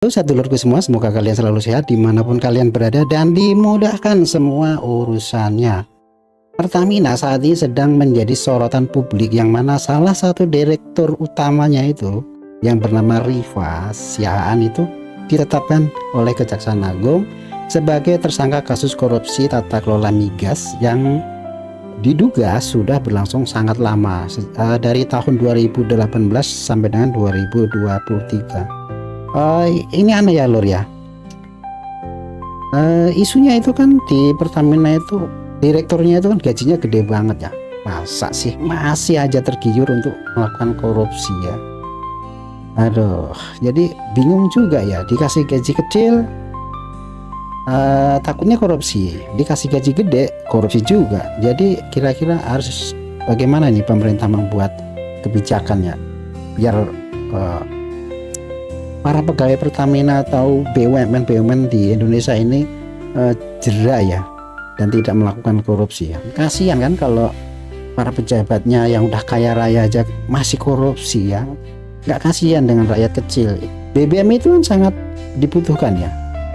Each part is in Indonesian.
Sedulurku semua, semoga kalian selalu sehat dimanapun kalian berada dan dimudahkan semua urusannya. Pertamina saat ini sedang menjadi sorotan publik, yang mana salah satu direktur utamanya itu yang bernama Rifa Siahaan itu ditetapkan oleh Kejaksaan Agung sebagai tersangka kasus korupsi tata kelola migas yang diduga sudah berlangsung sangat lama, dari tahun 2018 sampai dengan 2023. Ini aneh ya Lur ya. Isunya itu kan di Pertamina itu direkturnya itu kan gajinya gede banget ya. Masa sih masih aja tergiur untuk melakukan korupsi ya. Aduh, jadi bingung juga ya, dikasih gaji kecil takutnya korupsi, dikasih gaji gede korupsi juga. Jadi kira-kira harus bagaimana nih pemerintah membuat kebijakannya biar para pegawai Pertamina atau BUMN di Indonesia ini jera ya dan tidak melakukan korupsi ya. Kasihan kan kalau para pejabatnya yang udah kaya raya aja masih korupsi ya. Nggak kasihan dengan rakyat kecil. BBM itu kan sangat dibutuhkan ya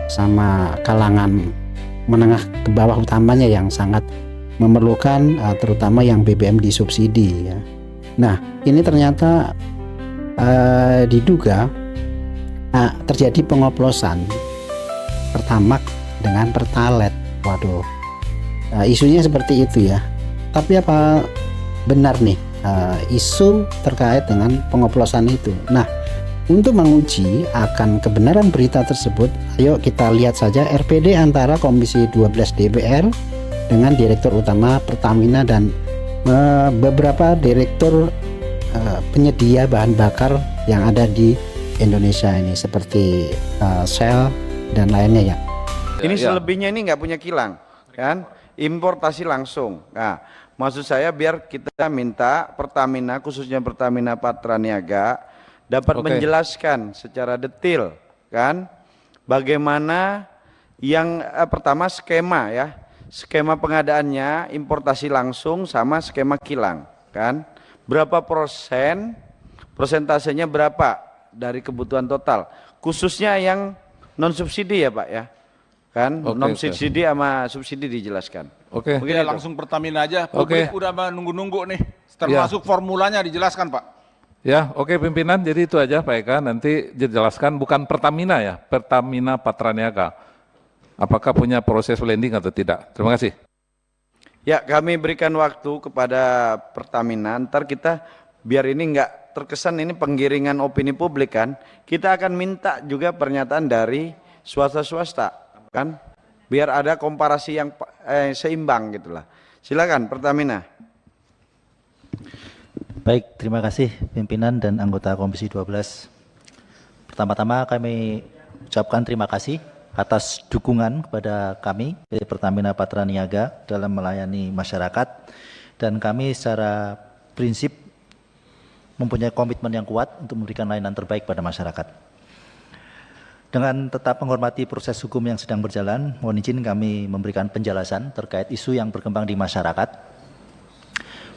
sama kalangan menengah ke bawah utamanya yang sangat memerlukan, terutama yang BBM disubsidi ya. Nah ini ternyata diduga terjadi pengoplosan Pertamax dengan Pertalite. Waduh, isunya seperti itu ya. Tapi apa benar nih isu terkait dengan pengoplosan itu? Nah, untuk menguji akan kebenaran berita tersebut, ayo kita lihat saja RPD antara Komisi 12 DPR dengan Direktur Utama Pertamina dan beberapa direktur penyedia bahan bakar yang ada di Indonesia ini seperti Shell dan lainnya ya. Ini selebihnya ini nggak punya kilang kan, importasi langsung. Nah, maksud saya biar kita minta Pertamina, khususnya Pertamina Patraniaga, dapat menjelaskan secara detail kan bagaimana yang pertama skema ya, skema pengadaannya importasi langsung sama skema kilang kan, berapa persentasenya berapa dari kebutuhan total, khususnya yang non subsidi ya Pak ya, kan non subsidi sama subsidi dijelaskan. Mungkin langsung Pertamina aja. Publik udah menunggu-nunggu nih, termasuk formulanya dijelaskan Pak. Ya, pimpinan. Jadi itu aja Pak Eka. Nanti dijelaskan bukan Pertamina ya, Pertamina Patraniaga. Apakah punya proses blending atau tidak? Terima kasih. Ya, kami berikan waktu kepada Pertamina. Ntar kita biar ini enggak terkesan ini penggiringan opini publik kan, kita akan minta juga pernyataan dari swasta kan, biar ada komparasi yang seimbang gitulah. Silakan Pertamina. Baik, terima kasih pimpinan dan anggota Komisi 12. Pertama-tama kami ucapkan terima kasih atas dukungan kepada kami dari Pertamina Patraniaga dalam melayani masyarakat, dan kami secara prinsip mempunyai komitmen yang kuat untuk memberikan layanan terbaik pada masyarakat. Dengan tetap menghormati proses hukum yang sedang berjalan, mohon izin kami memberikan penjelasan terkait isu yang berkembang di masyarakat,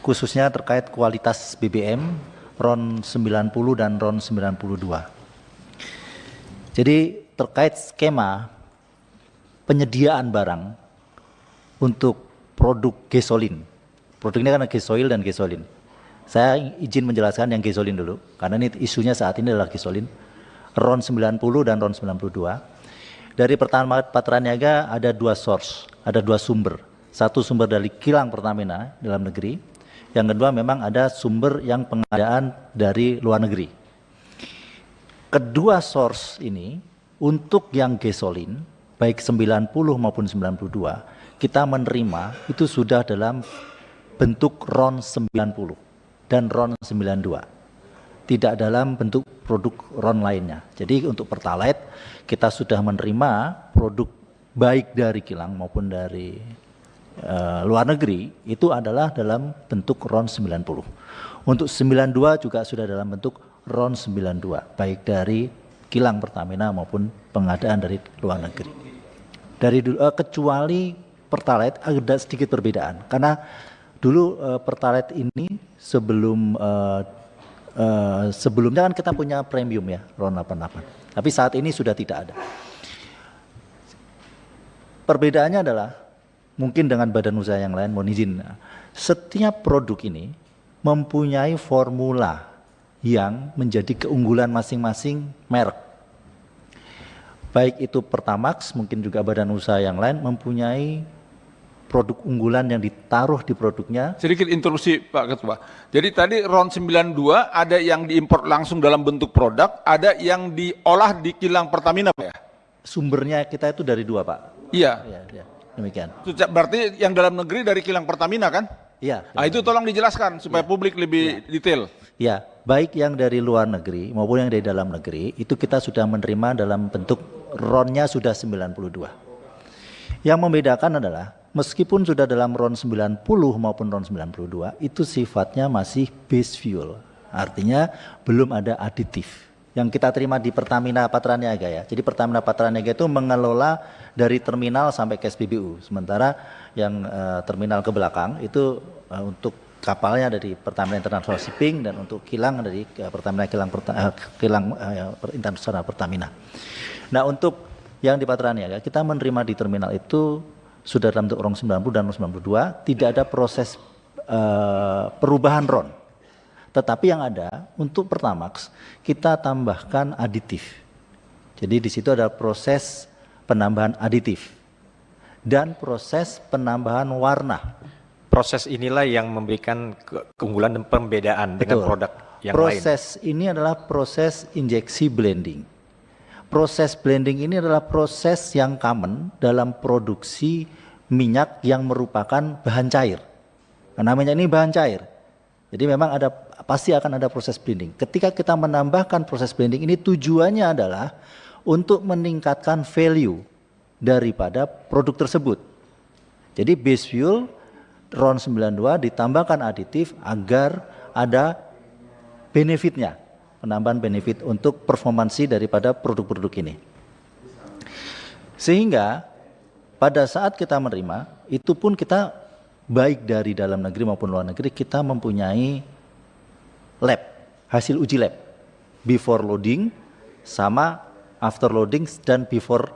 khususnya terkait kualitas BBM RON 90 dan RON 92. Jadi terkait skema penyediaan barang untuk produk gasolin. Produk ini kan gasoil dan gasolin. Saya izin menjelaskan yang gasolin dulu, karena ini isunya saat ini adalah gasolin. RON 90 dan RON 92. Dari Pertamina Patraniaga ada dua source, ada dua sumber. Satu sumber dari kilang Pertamina dalam negeri, yang kedua memang ada sumber yang pengadaan dari luar negeri. Kedua source ini untuk yang gasolin, baik 90 maupun 92, kita menerima itu sudah dalam bentuk RON 90. Dan RON 92, tidak dalam bentuk produk RON lainnya. Jadi untuk Pertalite kita sudah menerima produk baik dari kilang maupun dari luar negeri itu adalah dalam bentuk RON 90. Untuk 92 juga sudah dalam bentuk RON 92, baik dari kilang Pertamina maupun pengadaan dari luar negeri. Kecuali Pertalite ada sedikit perbedaan, karena dulu Pertalite ini sebelumnya kan kita punya premium ya, RON 88. Tapi saat ini sudah tidak ada. Perbedaannya adalah mungkin dengan badan usaha yang lain, mohon izin, setiap produk ini mempunyai formula yang menjadi keunggulan masing-masing merek. Baik itu Pertamax, mungkin juga badan usaha yang lain mempunyai produk unggulan yang ditaruh di produknya. Sedikit interupsi Pak Ketua. Jadi tadi RON 92 ada yang diimpor langsung dalam bentuk produk, ada yang diolah di kilang Pertamina Pak ya? Sumbernya kita itu dari 2 Pak. Iya. Ya, demikian. Berarti yang dalam negeri dari kilang Pertamina kan? Iya. Nah, itu tolong dijelaskan supaya publik lebih detail. Ya, baik yang dari luar negeri maupun yang dari dalam negeri itu kita sudah menerima dalam bentuk RON-nya sudah 92. Yang membedakan adalah meskipun sudah dalam RON 90 maupun RON 92 itu sifatnya masih base fuel. Artinya belum ada aditif. Yang kita terima di Pertamina Patraniaga ya. Jadi Pertamina Patraniaga itu mengelola dari terminal sampai ke SPBU. Sementara yang terminal ke belakang itu untuk kapalnya dari Pertamina International Shipping dan untuk kilang dari Pertamina kilang International Pertamina. Nah, untuk yang di Patraniaga kita menerima di terminal itu sudah dalam bentuk RON 90 dan RON 92, tidak ada proses perubahan RON. Tetapi yang ada untuk Pertamax kita tambahkan aditif. Jadi di situ ada proses penambahan aditif dan proses penambahan warna. Proses inilah yang memberikan keunggulan dan pembedaan dengan produk yang lain. Proses ini adalah proses injeksi blending. Proses blending ini adalah proses yang common dalam produksi minyak yang merupakan bahan cair. Karena minyak ini bahan cair. Jadi memang pasti akan ada proses blending. Ketika kita menambahkan proses blending ini tujuannya adalah untuk meningkatkan value daripada produk tersebut. Jadi base fuel RON 92 ditambahkan aditif agar ada benefitnya, penambahan benefit untuk performansi daripada produk-produk ini. Sehingga pada saat kita menerima, itu pun kita baik dari dalam negeri maupun luar negeri, kita mempunyai lab, hasil uji lab, before loading sama after loading dan before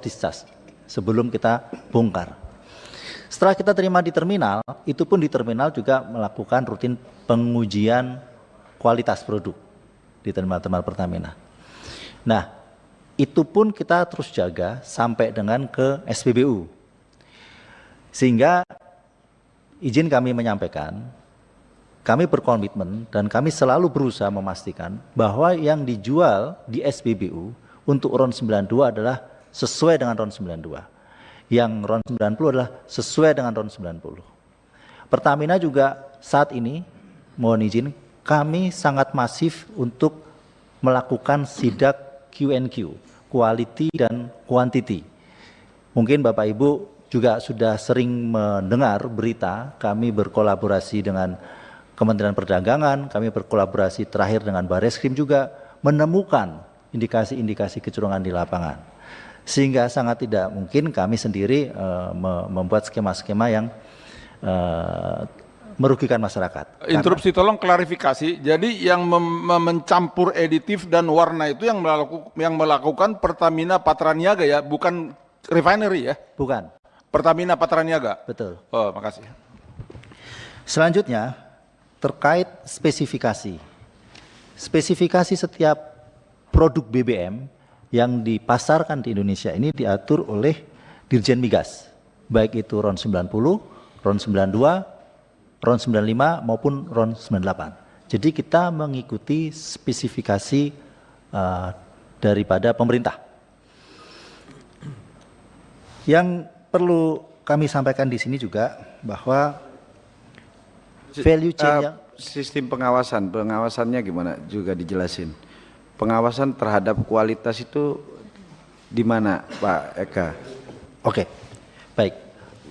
discharge, sebelum kita bongkar. Setelah kita terima di terminal, itu pun di terminal juga melakukan rutin pengujian kualitas produk di terminal-terminal Pertamina. Nah, itu pun kita terus jaga sampai dengan ke SPBU. Sehingga izin kami menyampaikan, kami berkomitmen dan kami selalu berusaha memastikan bahwa yang dijual di SPBU untuk RON 92 adalah sesuai dengan RON 92. Yang RON 90 adalah sesuai dengan RON 90. Pertamina juga saat ini, mohon izin, kami sangat masif untuk melakukan sidak Q&Q, quality dan quantity. Mungkin Bapak Ibu juga sudah sering mendengar berita, kami berkolaborasi dengan Kementerian Perdagangan, kami berkolaborasi terakhir dengan Bareskrim juga menemukan indikasi-indikasi kecurangan di lapangan. Sehingga sangat tidak mungkin kami sendiri membuat skema-skema yang merugikan masyarakat. Interupsi, tolong klarifikasi. Jadi yang mencampur editif dan warna itu yang melakukan Pertamina Patraniaga ya, bukan refinery ya? Bukan. Pertamina Patraniaga. Betul. Oh, makasih. Selanjutnya terkait spesifikasi. Spesifikasi setiap produk BBM yang dipasarkan di Indonesia ini diatur oleh Dirjen Migas, baik itu RON 90, RON 92, RON 95 maupun RON 98. Jadi kita mengikuti spesifikasi daripada pemerintah. Yang perlu kami sampaikan di sini juga bahwa value chain yang sistem pengawasannya gimana juga dijelasin. Pengawasan terhadap kualitas itu di mana, Pak Eka? Oke, baik.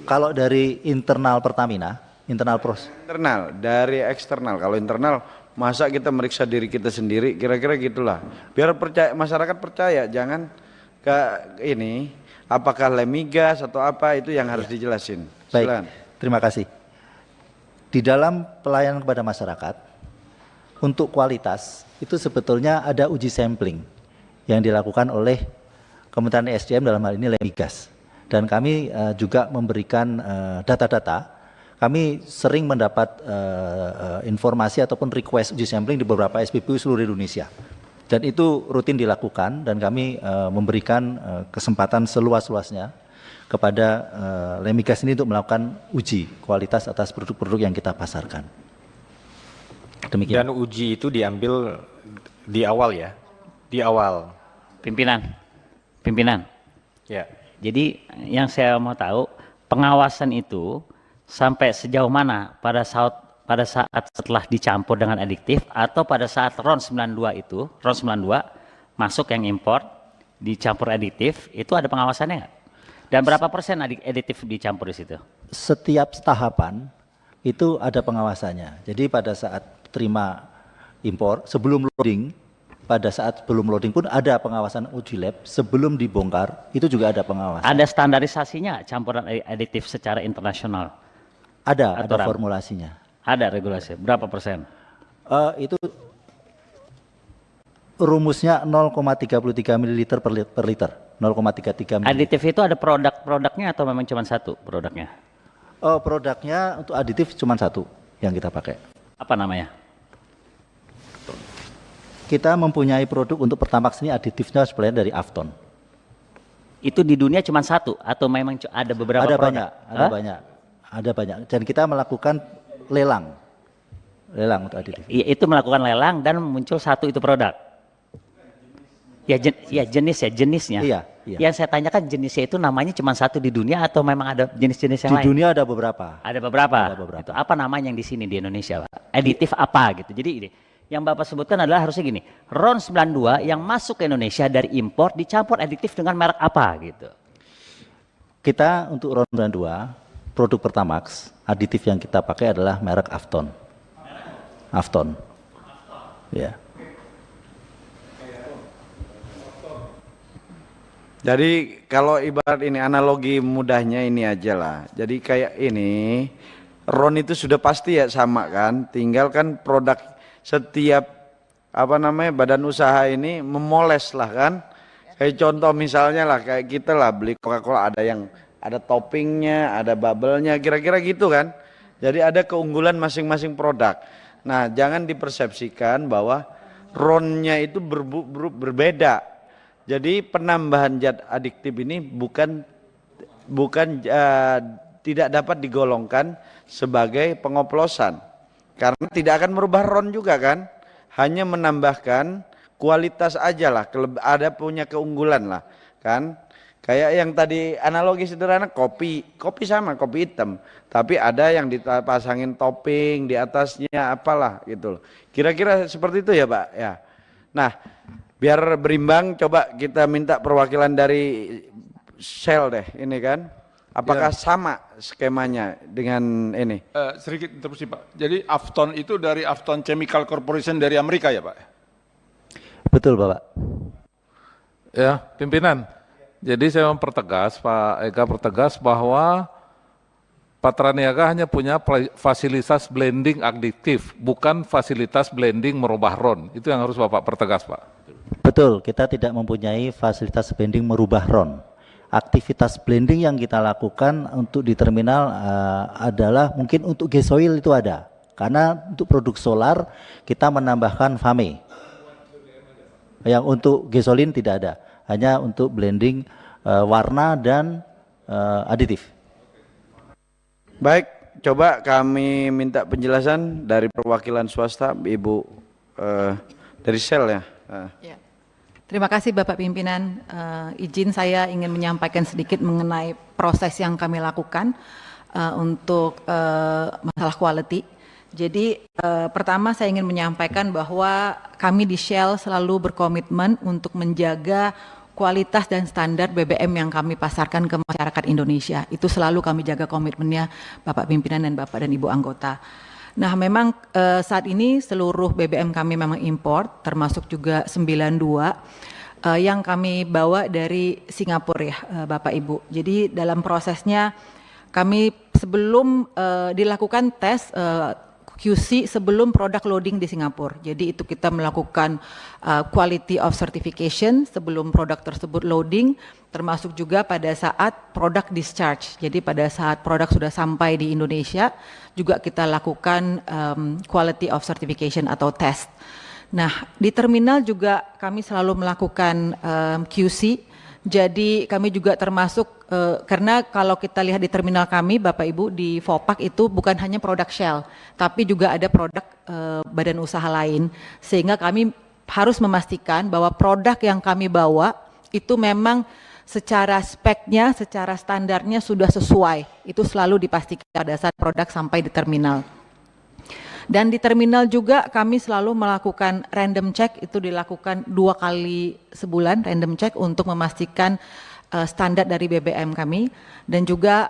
Kalau dari internal Pertamina, internal proses. Internal, dari eksternal. Kalau internal, masa kita meriksa diri kita sendiri, kira-kira gitulah. Biar percaya, masyarakat percaya, jangan ke ini, apakah lemigas atau apa, itu yang harus dijelasin. Baik, terima kasih. Di dalam pelayanan kepada masyarakat, untuk kualitas, itu sebetulnya ada uji sampling yang dilakukan oleh Kementerian SDM dalam hal ini Lemmigas. Dan kami juga memberikan data-data. Kami sering mendapat informasi ataupun request uji sampling di beberapa SPBU seluruh Indonesia. Dan itu rutin dilakukan dan kami memberikan kesempatan seluas-luasnya kepada Lemmigas ini untuk melakukan uji kualitas atas produk-produk yang kita pasarkan. Demikian. Dan uji itu diambil di awal ya? Di awal. Pimpinan. Ya. Jadi yang saya mau tahu, pengawasan itu sampai sejauh mana pada saat setelah dicampur dengan adiktif atau pada saat RON 92 itu, RON 92 masuk yang import, dicampur adiktif, itu ada pengawasannya nggak? Dan berapa persen adiktif dicampur di situ? Setiap tahapan itu ada pengawasannya. Jadi pada saat terima impor, sebelum loading, pada saat belum loading pun ada pengawasan uji lab, sebelum dibongkar itu juga ada pengawasan. Ada standarisasinya campuran adiktif secara internasional? Ada formulasinya. Ada regulasi, berapa persen? Itu rumusnya 0,33 ml per liter. 0,33 ml. Aditif itu ada produknya atau memang cuma satu produknya? Produknya untuk aditif cuma satu yang kita pakai. Apa namanya? Kita mempunyai produk untuk Pertamax ini aditifnya sebenarnya dari Afton. Itu di dunia cuma satu atau memang ada beberapa ada produk? Ada banyak. Dan kita melakukan lelang untuk aditif. Itu melakukan lelang dan muncul satu itu produk. Jenisnya. Iya. Yang saya tanyakan jenisnya itu namanya cuma satu di dunia atau memang ada jenis-jenis yang lain? Di dunia ada beberapa. Ada beberapa. Itu apa namanya yang di sini di Indonesia, Pak? Aditif apa gitu. Jadi ini yang Bapak sebutkan adalah harusnya gini, RON 92 yang masuk ke Indonesia dari impor dicampur aditif dengan merek apa gitu. Kita untuk RON 92 produk Pertamax aditif yang kita pakai adalah merek Afton. Ya. Jadi kalau ibarat ini analogi mudahnya ini aja lah. Jadi kayak ini, RON itu sudah pasti ya sama kan, tinggal kan produk setiap badan usaha ini memoles lah kan. Kayak contoh misalnya lah kayak kita lah beli Coca-Cola ada toppingnya, ada bubble-nya, kira-kira gitu kan. Jadi ada keunggulan masing-masing produk. Nah jangan dipersepsikan bahwa RON-nya itu berbeda. Jadi penambahan zat adiktif ini bukan tidak dapat digolongkan sebagai pengoplosan karena tidak akan merubah RON juga kan, hanya menambahkan kualitas aja lah, ada punya keunggulan lah kan. Kayak yang tadi analogi sederhana kopi sama kopi hitam, tapi ada yang dipasangin topping di atasnya apalah gitu loh. Kira-kira seperti itu ya Pak ya. Nah biar berimbang, coba kita minta perwakilan dari Shell deh ini kan. Apakah sama skemanya dengan ini? Sedikit interupsi Pak. Jadi Afton itu dari Afton Chemical Corporation dari Amerika ya Pak? Betul Bapak. Ya, pimpinan. Jadi saya mempertegas, Pak Eka pertegas bahwa Patra Niaga hanya punya fasilitas blending adiktif, bukan fasilitas blending merubah RON. Itu yang harus Bapak pertegas, Pak. Betul, kita tidak mempunyai fasilitas blending merubah RON. Aktivitas blending yang kita lakukan untuk di terminal adalah mungkin untuk gasoil itu ada. Karena untuk produk solar kita menambahkan FAME. Yang untuk gasolin tidak ada, hanya untuk blending warna dan aditif. Baik, coba kami minta penjelasan dari perwakilan swasta, Ibu dari Shell ya. Ya. Terima kasih Bapak Pimpinan, izin saya ingin menyampaikan sedikit mengenai proses yang kami lakukan untuk masalah quality. Jadi pertama saya ingin menyampaikan bahwa kami di Shell selalu berkomitmen untuk menjaga kualitas dan standar BBM yang kami pasarkan ke masyarakat Indonesia. Itu selalu kami jaga komitmennya Bapak Pimpinan dan Bapak dan Ibu anggota. Nah memang saat ini seluruh BBM kami memang import, termasuk juga 92 yang kami bawa dari Singapura ya Bapak Ibu. Jadi dalam prosesnya kami sebelum dilakukan tes QC sebelum produk loading di Singapura. Jadi itu kita melakukan quality of certification sebelum produk tersebut loading, termasuk juga pada saat produk discharge. Jadi pada saat produk sudah sampai di Indonesia, juga kita lakukan quality of certification atau test. Nah, di terminal juga kami selalu melakukan QC. Jadi kami juga termasuk, karena kalau kita lihat di terminal kami Bapak Ibu di Vopak itu bukan hanya produk Shell, tapi juga ada produk badan usaha lain. Sehingga kami harus memastikan bahwa produk yang kami bawa itu memang secara speknya, secara standarnya sudah sesuai. Itu selalu dipastikan pada saat produk sampai di terminal. Dan di terminal juga kami selalu melakukan random check, itu dilakukan 2 kali sebulan random check untuk memastikan standar dari BBM kami, dan juga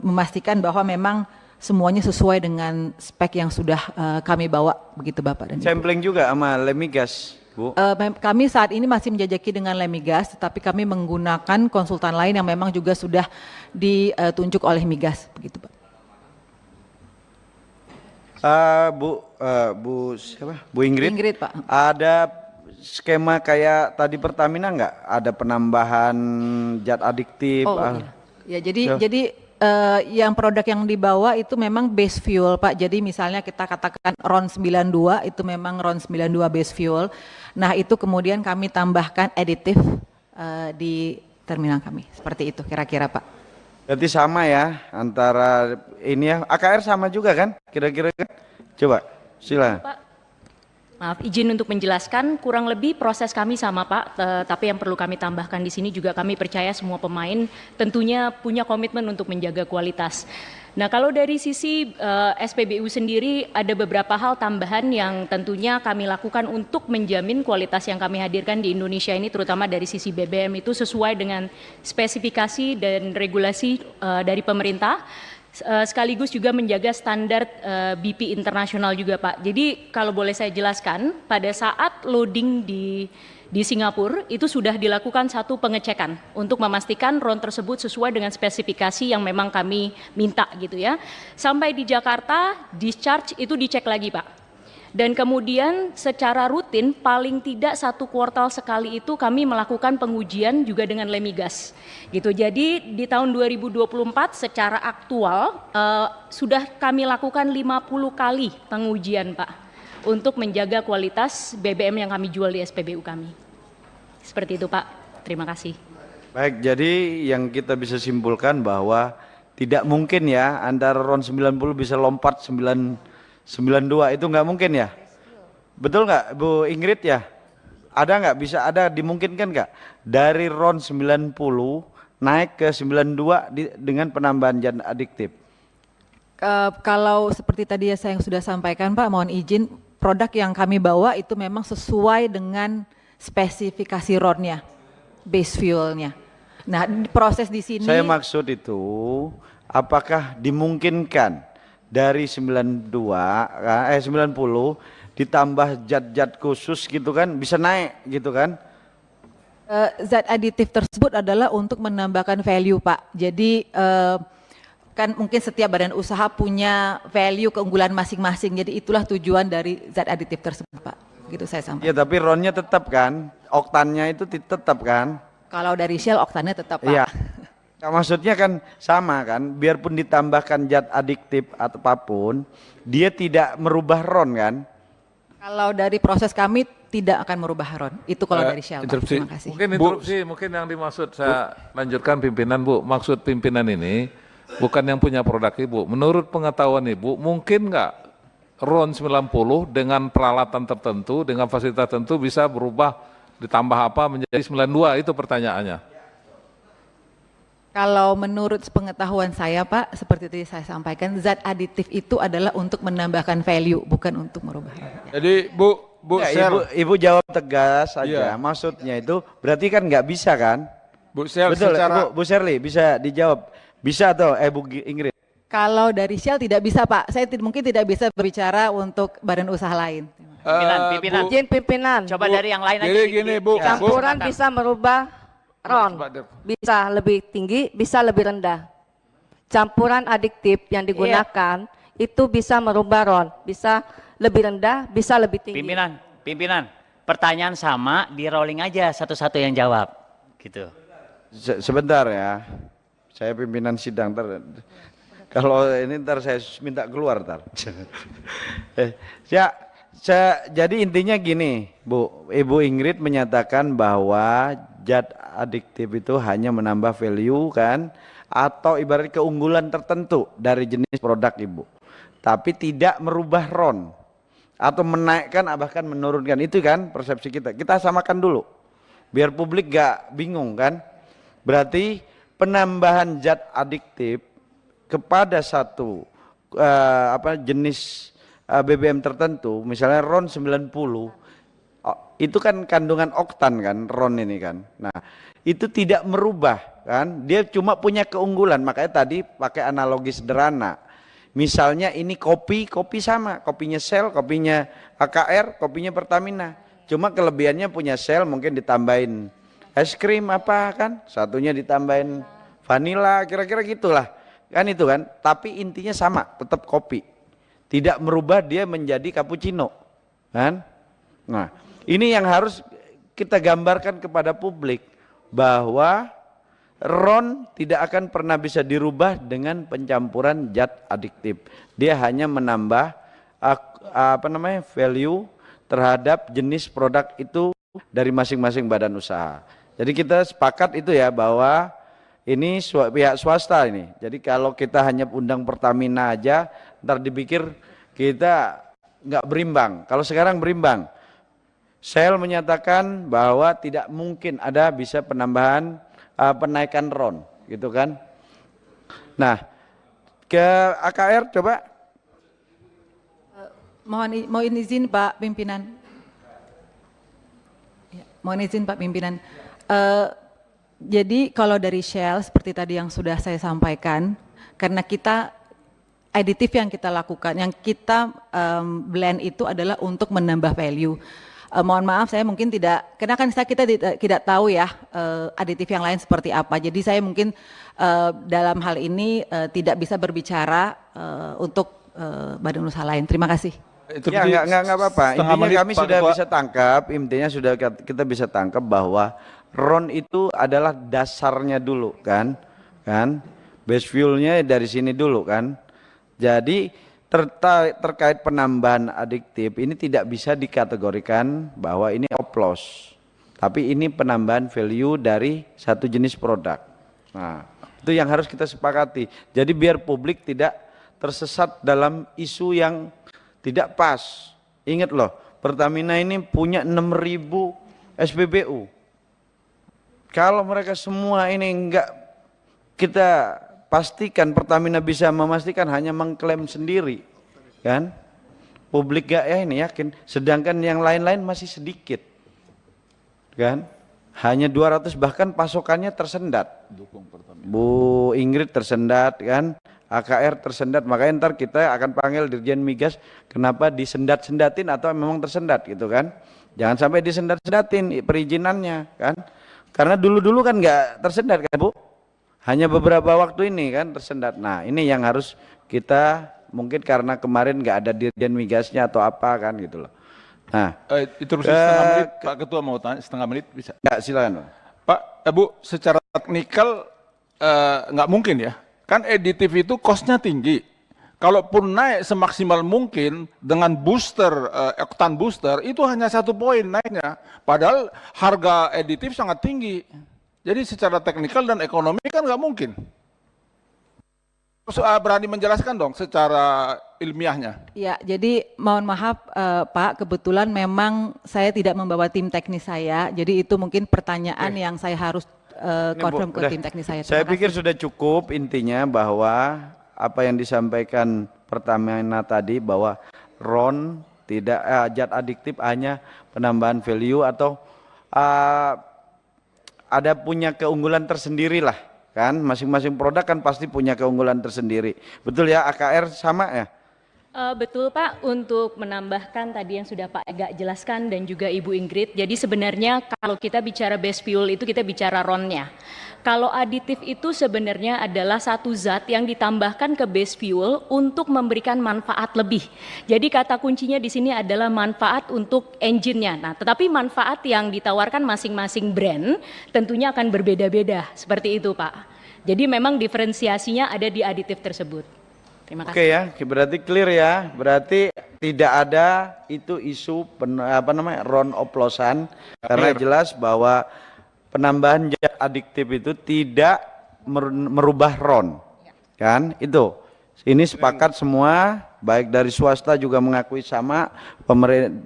memastikan bahwa memang semuanya sesuai dengan spek yang sudah kami bawa, begitu Bapak dan Ibu. Sampling juga sama Lemigas, Bu. Kami saat ini masih menjajaki dengan Lemigas, tetapi kami menggunakan konsultan lain yang memang juga sudah ditunjuk oleh Migas, begitu Pak. Bu siapa? Bu Ingrid. Ingrid, Pak. Ada skema kayak tadi Pertamina nggak? Ada penambahan zat adiktif? Oh iya. Ya jadi yang produk yang dibawa itu memang base fuel Pak. Jadi misalnya kita katakan RON 92 itu memang RON 92 base fuel. Nah itu kemudian kami tambahkan aditif di terminal kami. Seperti itu kira-kira Pak. Berarti sama ya antara ini ya. AKR sama juga kan? Kira-kira kan? Coba silakan. Pak, maaf izin untuk menjelaskan, kurang lebih proses kami sama Pak, tapi yang perlu kami tambahkan di sini juga kami percaya semua pemain tentunya punya komitmen untuk menjaga kualitas. Nah kalau dari sisi SPBU sendiri ada beberapa hal tambahan yang tentunya kami lakukan untuk menjamin kualitas yang kami hadirkan di Indonesia ini, terutama dari sisi BBM itu sesuai dengan spesifikasi dan regulasi dari pemerintah. Sekaligus juga menjaga standar BP internasional juga Pak. Jadi kalau boleh saya jelaskan, pada saat loading di Singapura itu sudah dilakukan satu pengecekan untuk memastikan RON tersebut sesuai dengan spesifikasi yang memang kami minta gitu ya. Sampai di Jakarta, discharge itu dicek lagi Pak. Dan kemudian secara rutin paling tidak 1 kuartal sekali itu kami melakukan pengujian juga dengan Lemigas gitu. Jadi di tahun 2024 secara aktual sudah kami lakukan 50 kali pengujian Pak untuk menjaga kualitas BBM yang kami jual di SPBU kami. Seperti itu Pak, terima kasih. Baik, jadi yang kita bisa simpulkan bahwa tidak mungkin ya antara RON 90 bisa lompat 92 itu nggak mungkin ya, betul nggak Bu Ingrid ya? Ada nggak, bisa ada dimungkinkan nggak dari RON 90 naik ke 92 dengan penambahan zat adiktif? Kalau seperti tadi ya saya yang sudah sampaikan Pak, mohon izin produk yang kami bawa itu memang sesuai dengan spesifikasi RON-nya, base fuel-nya. Nah proses di sini. Saya maksud itu apakah dimungkinkan dari 90 ditambah zat-zat khusus gitu kan bisa naik gitu kan? Zat aditif tersebut adalah untuk menambahkan value Pak. Jadi kan mungkin setiap badan usaha punya value keunggulan masing-masing. Jadi itulah tujuan dari zat aditif tersebut Pak. Gitu saya sampaikan. Ya tapi RON-nya tetap kan, oktannya itu tetap kan? Kalau dari Shell oktannya tetap Pak. Iya. Nah, maksudnya kan sama kan, biarpun ditambahkan zat adiktif atau apapun, dia tidak merubah RON kan? Kalau dari proses kami tidak akan merubah RON. Itu kalau dari Shell. Pak. Terima kasih. Mungkin interupsi, mungkin yang dimaksud saya lanjutkan pimpinan Bu. Maksud pimpinan ini bukan yang punya produk Ibu. Menurut pengetahuan Ibu, mungkin nggak RON 90 dengan peralatan tertentu, dengan fasilitas tertentu bisa berubah ditambah apa menjadi 92? Itu pertanyaannya. Kalau menurut pengetahuan saya Pak, seperti tadi saya sampaikan, zat aditif itu adalah untuk menambahkan value, bukan untuk merubah. Jadi Bu Ya, Ibu jawab tegas aja. Maksudnya itu berarti kan nggak bisa kan? Bu Shell Betul, secara Bu Shirley bisa dijawab. Bisa atau Bu Ingrid? Kalau dari Shell tidak bisa Pak, saya mungkin tidak bisa berbicara untuk badan usaha lain. Pimpinan. Izin pimpinan. Coba dari yang lain aja. Jadi gini Bu, Campuran bisa merubah RON, bisa lebih tinggi, bisa lebih rendah. Campuran adiktif yang digunakan itu bisa merubah RON, bisa lebih rendah, bisa lebih tinggi. Pimpinan, pertanyaan sama, di rolling aja satu-satu yang jawab, gitu. Sebentar ya, saya pimpinan sidang. Kalau ini ntar saya minta keluar ntar. Jadi intinya gini, Ibu Ingrid menyatakan bahwa zat adiktif itu hanya menambah value kan, atau ibarat keunggulan tertentu dari jenis produk Ibu, tapi tidak merubah RON atau menaikkan bahkan menurunkan. Itu kan persepsi kita. Kita samakan dulu biar publik gak bingung kan. Berarti penambahan zat adiktif kepada satu jenis BBM tertentu, misalnya RON 90, itu kan kandungan oktan kan RON ini kan. Nah, itu tidak merubah kan, dia cuma punya keunggulan. Makanya tadi pakai analogi sederhana. Misalnya ini kopi sama, kopinya Shell, kopinya AKR, kopinya Pertamina. Cuma kelebihannya punya Shell mungkin ditambahin es krim apa kan, satunya ditambahin vanila, kira-kira gitulah. Kan itu kan, tapi intinya sama, tetap kopi. Tidak merubah dia menjadi cappuccino. Kan? Nah, ini yang harus kita gambarkan kepada publik bahwa RON tidak akan pernah bisa dirubah dengan pencampuran zat adiktif. Dia hanya menambah value terhadap jenis produk itu dari masing-masing badan usaha. Jadi kita sepakat itu ya bahwa ini pihak swasta ini. Jadi kalau kita hanya undang Pertamina aja, ntar dipikir kita nggak berimbang. Kalau sekarang berimbang. Shell menyatakan bahwa tidak mungkin ada bisa penambahan penaikan RON, gitu kan? Nah, ke AKR coba. Mohon izin Pak Pimpinan. Ya, mohon izin Pak Pimpinan. Jadi kalau dari Shell seperti tadi yang sudah saya sampaikan, karena kita aditif yang kita lakukan, yang kita blend itu adalah untuk menambah value. Mohon maaf saya mungkin tidak, karena kan kita tidak tahu ya aditif yang lain seperti apa. Jadi saya mungkin dalam hal ini tidak bisa berbicara untuk badan usaha lain. Terima kasih. Ya nggak apa-apa. Intinya kami sudah bisa tangkap, intinya sudah kita bisa tangkap bahwa RON itu adalah dasarnya dulu kan, base fuelnya dari sini dulu kan. Jadi terkait penambahan adiktif ini tidak bisa dikategorikan bahwa ini oplos, tapi ini penambahan value dari satu jenis produk. Nah, itu yang harus kita sepakati. Jadi biar publik tidak tersesat dalam isu yang tidak pas. Ingat loh, Pertamina ini punya 6.000 SPBU. Kalau mereka semua ini enggak kita pastikan, Pertamina bisa memastikan hanya mengklaim sendiri kan, publik gak ya ini yakin, sedangkan yang lain-lain masih sedikit kan, hanya 200, bahkan pasokannya tersendat. Bu Ingrid tersendat kan, AKR tersendat, makanya ntar kita akan panggil Dirjen Migas kenapa disendat-sendatin atau memang tersendat gitu kan, jangan sampai disendat-sendatin perizinannya kan, karena dulu-dulu kan nggak tersendat kan Bu, hanya beberapa waktu ini kan tersendat. Nah ini yang harus kita, mungkin karena kemarin nggak ada Dirjen Migasnya atau apa kan gitu loh. Nah Interupsi setengah menit, Pak Ketua mau tanya setengah menit bisa? Ya silakan Pak. Bu, secara teknikal nggak mungkin ya, kan aditif itu cost-nya tinggi. Kalaupun naik semaksimal mungkin dengan booster, oktan booster, itu hanya 1 poin naiknya. Padahal harga aditif sangat tinggi. Jadi secara teknikal dan ekonomi kan nggak mungkin. Terus berani menjelaskan dong secara ilmiahnya. Ya, jadi mohon maaf Pak, kebetulan memang saya tidak membawa tim teknis saya, jadi itu mungkin pertanyaan yang saya harus confirm ke tim teknis saya. Saya pikir sudah cukup intinya bahwa apa yang disampaikan Pertamina tadi bahwa RON tidak zat adiktif hanya penambahan value atau ada punya keunggulan tersendiri lah kan, masing-masing produk kan pasti punya keunggulan tersendiri. Betul ya, AKR sama ya? Betul Pak, untuk menambahkan tadi yang sudah Pak Ega jelaskan dan juga Ibu Ingrid, jadi sebenarnya kalau kita bicara base fuel itu kita bicara RON-nya. Kalau aditif itu sebenarnya adalah satu zat yang ditambahkan ke base fuel untuk memberikan manfaat lebih. Jadi kata kuncinya di sini adalah manfaat untuk engine-nya. Nah, tetapi manfaat yang ditawarkan masing-masing brand tentunya akan berbeda-beda, seperti itu Pak. Jadi memang diferensiasinya ada di aditif tersebut. Terima kasih. Oke ya, berarti clear ya. Berarti tidak ada itu isu RON oplosan karena jelas bahwa penambahan zat adiktif itu tidak merubah RON. Kan? Itu. Ini sepakat semua, baik dari swasta juga mengakui sama,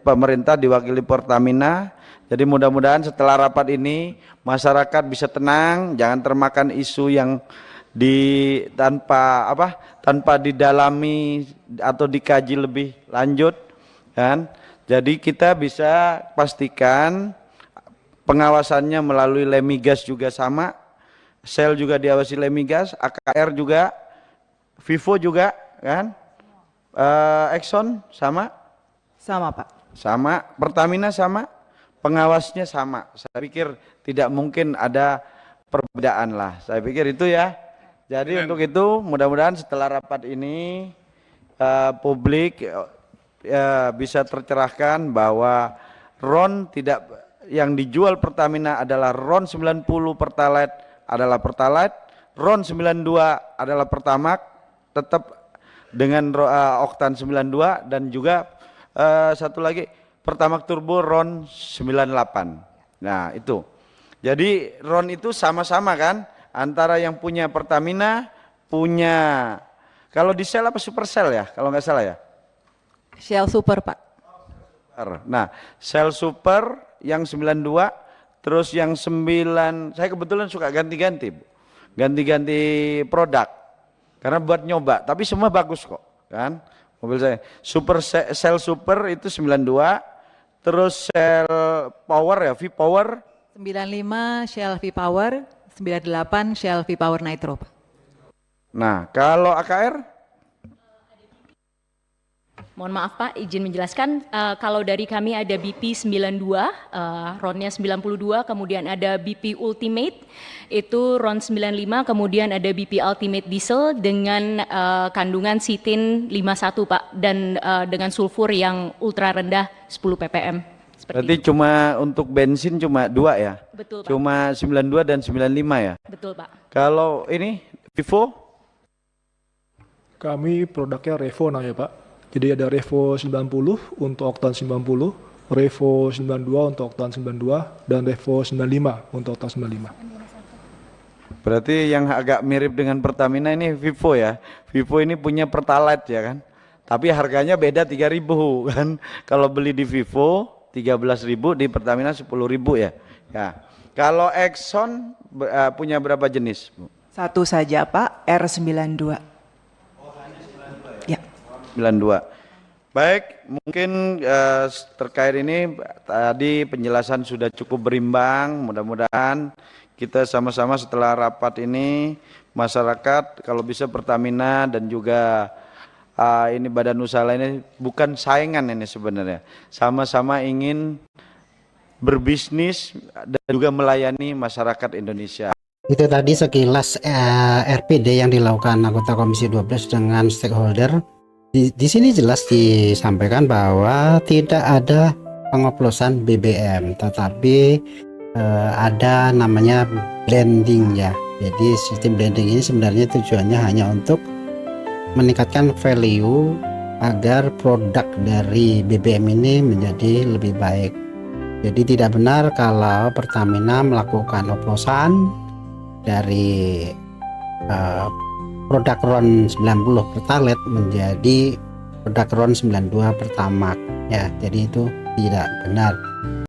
pemerintah diwakili Pertamina. Jadi mudah-mudahan setelah rapat ini masyarakat bisa tenang, jangan termakan isu yang tanpa didalami atau dikaji lebih lanjut, kan? Jadi kita bisa pastikan pengawasannya melalui Lemigas juga sama, Shell juga diawasi Lemigas, AKR juga, Vivo juga, kan? Exxon sama? Sama Pak. Sama, Pertamina sama, pengawasnya sama. Saya pikir tidak mungkin ada perbedaan lah. Saya pikir itu ya. Jadi untuk itu mudah-mudahan setelah rapat ini publik bisa tercerahkan bahwa RON tidak yang dijual Pertamina adalah RON 90 Pertalite adalah Pertalite, RON 92 adalah Pertamax tetap dengan oktan 92 dan juga satu lagi Pertamax Turbo RON 98. Nah, itu. Jadi RON itu sama-sama kan? Antara yang punya Pertamina, punya, kalau di Shell apa Supercell ya, kalau nggak salah ya? Shell Super Pak. Nah, Shell Super yang 92, terus yang 9, saya kebetulan suka ganti-ganti, Bu. Ganti-ganti produk, karena buat nyoba, tapi semua bagus kok, kan? Mobil saya, Shell Super itu 92, terus Shell Power ya, V-Power. 95 Shell V-Power. 98 Shell V-Power Nitro, Pak. Nah, kalau AKR? Mohon maaf Pak, izin menjelaskan, kalau dari kami ada BP 92, RON-nya 92, kemudian ada BP Ultimate, itu RON 95, kemudian ada BP Ultimate Diesel dengan kandungan sitin 51 Pak, dan dengan sulfur yang ultra rendah 10 ppm. Berarti cuma untuk bensin cuma 2 ya? Betul Pak. Cuma 92 dan 95 ya? Betul Pak. Kalau ini Vivo? Kami produknya Revo namanya Pak. Jadi ada Revo 90 untuk oktan 90, Revo 92 untuk oktan 92, dan Revo 95 untuk oktan 95. Berarti yang agak mirip dengan Pertamina ini Vivo ya? Vivo ini punya Pertalite ya kan? Tapi harganya beda 3.000 kan? Kalau beli di Vivo 13.000, di Pertamina 10.000 ya. Ya. Kalau Exxon punya berapa jenis, Bu? Satu saja Pak, R92. Ya. 92. Baik, mungkin terkait ini tadi penjelasan sudah cukup berimbang. Mudah-mudahan kita sama-sama setelah rapat ini masyarakat kalau bisa Pertamina dan juga ini badan usaha lainnya bukan saingan ini sebenarnya, sama-sama ingin berbisnis dan juga melayani masyarakat Indonesia. Itu tadi sekilas RPD yang dilakukan anggota Komisi 12 dengan stakeholder. Di sini jelas disampaikan bahwa tidak ada pengoplosan BBM, tetapi ada namanya blending ya. Jadi sistem blending ini sebenarnya tujuannya hanya untuk meningkatkan value agar produk dari BBM ini menjadi lebih baik. Jadi tidak benar kalau Pertamina melakukan oplosan dari produk RON 90 Pertalite menjadi produk RON 92 Pertamax ya. Jadi itu tidak benar.